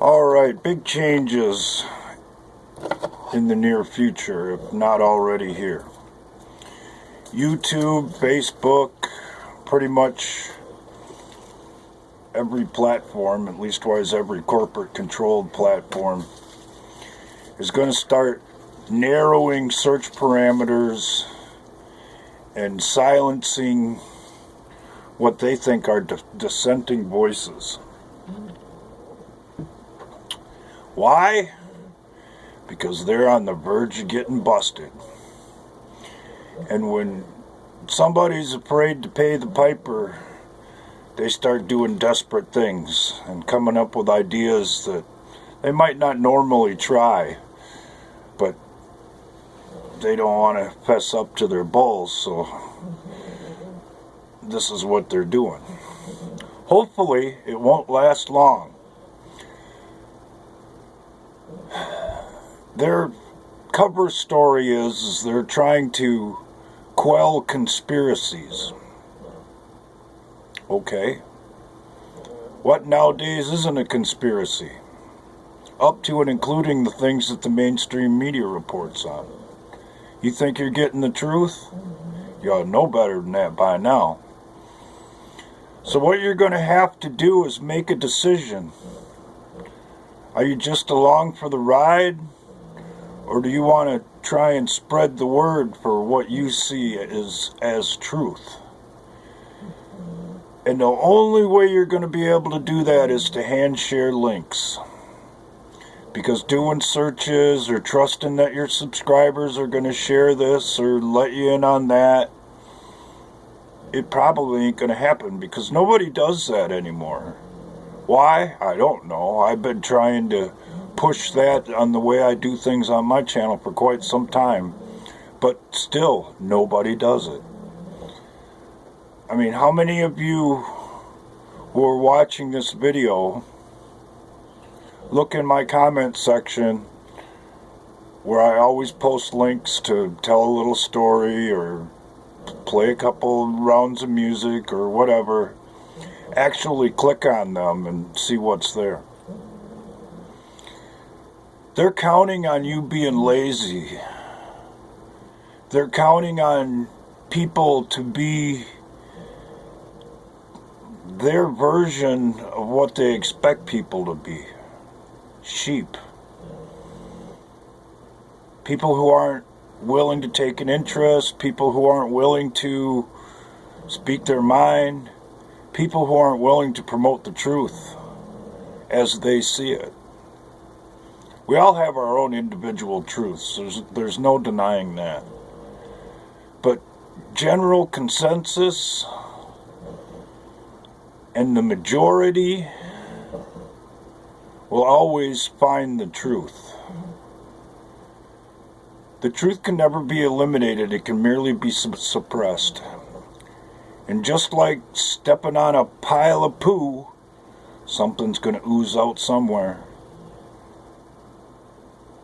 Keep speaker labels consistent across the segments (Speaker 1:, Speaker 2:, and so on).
Speaker 1: Alright, big changes in the near future, if not already here. YouTube, Facebook, pretty much every platform, at least wise every corporate controlled platform, is going to start narrowing search parameters and silencing what they think are dissenting voices. Why? Because they're on the verge of getting busted. And when somebody's afraid to pay the piper, they start doing desperate things and coming up with ideas that they might not normally try, but they don't want to fess up to their balls, so this is what they're doing. Hopefully, it won't last long. Their cover story is they're trying to quell conspiracies. Okay. What nowadays isn't a conspiracy? Up to and including the things that the mainstream media reports on. You think you're getting the truth? You ought to know better than that by now. So what you're going to have to do is make a decision. Are you just along for the ride? Or do you want to try and spread the word for what you see as truth? And the only way you're going to be able to do that is to hand share links. Because doing searches or trusting that your subscribers are going to share this or let you in on that, it probably ain't going to happen because nobody does that anymore. Why? I don't know. I've been trying to push that on the way I do things on my channel for quite some time, but still nobody does it. I mean, how many of you who are watching this video look in my comment section where I always post links to tell a little story or play a couple rounds of music or whatever, actually click on them and see what's there? They're counting on you being lazy. They're counting on people to be their version of what they expect people to be. Sheep. People who aren't willing to take an interest, people who aren't willing to speak their mind, people who aren't willing to promote the truth as they see it. We all have our own individual truths. There's no denying that. But general consensus and the majority will always find the truth. The truth can never be eliminated. It can merely be suppressed. And just like stepping on a pile of poo, something's going to ooze out somewhere.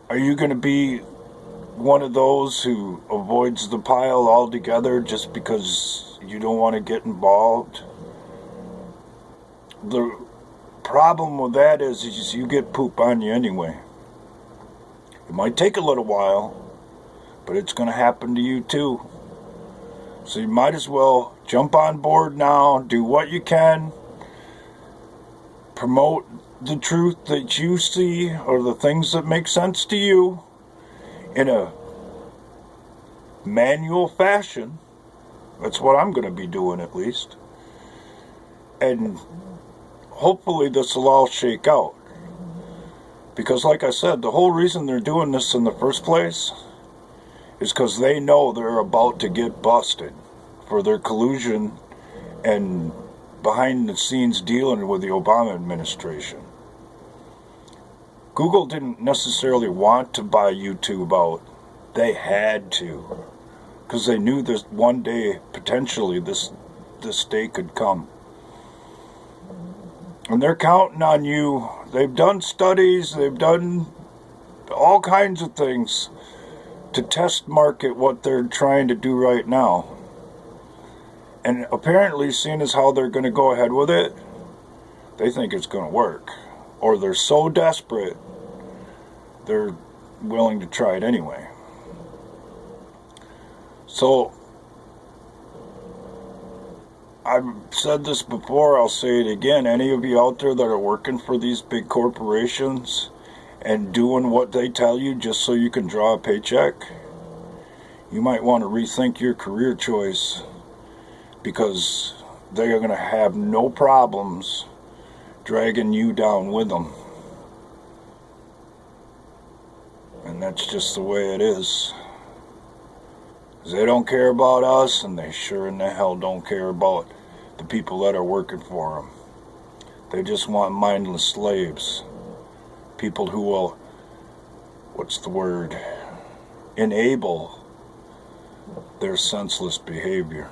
Speaker 1: Are you going to be one of those who avoids the pile altogether just because you don't want to get involved? The problem with that is you get poop on you anyway. It might take a little while, but it's going to happen to you too. So you might as well jump on board now, do what you can, promote the truth that you see or the things that make sense to you in a manual fashion. That's what I'm going to be doing at least. And hopefully this will all shake out. Because like I said, the whole reason they're doing this in the first place is because they know they're about to get busted for their collusion and behind the scenes dealing with the Obama administration. Google didn't necessarily want to buy YouTube out. They had to. Because they knew this one day, potentially, this day could come. And they're counting on you. They've done studies, they've done all kinds of things to test market what they're trying to do right now. And apparently, seeing as how they're going to go ahead with it, they think it's going to work. or they're so desperate they're willing to try it anyway. So I've said this before, I'll say it again. Any of you out there that are working for these big corporations and doing what they tell you just so you can draw a paycheck, you might want to rethink your career choice, because they are going to have no problems dragging you down with them. And that's just the way it is. They don't care about us, and they sure in the hell don't care about the people that are working for them. They just want mindless slaves. People who will, what's the word, enable their senseless behavior.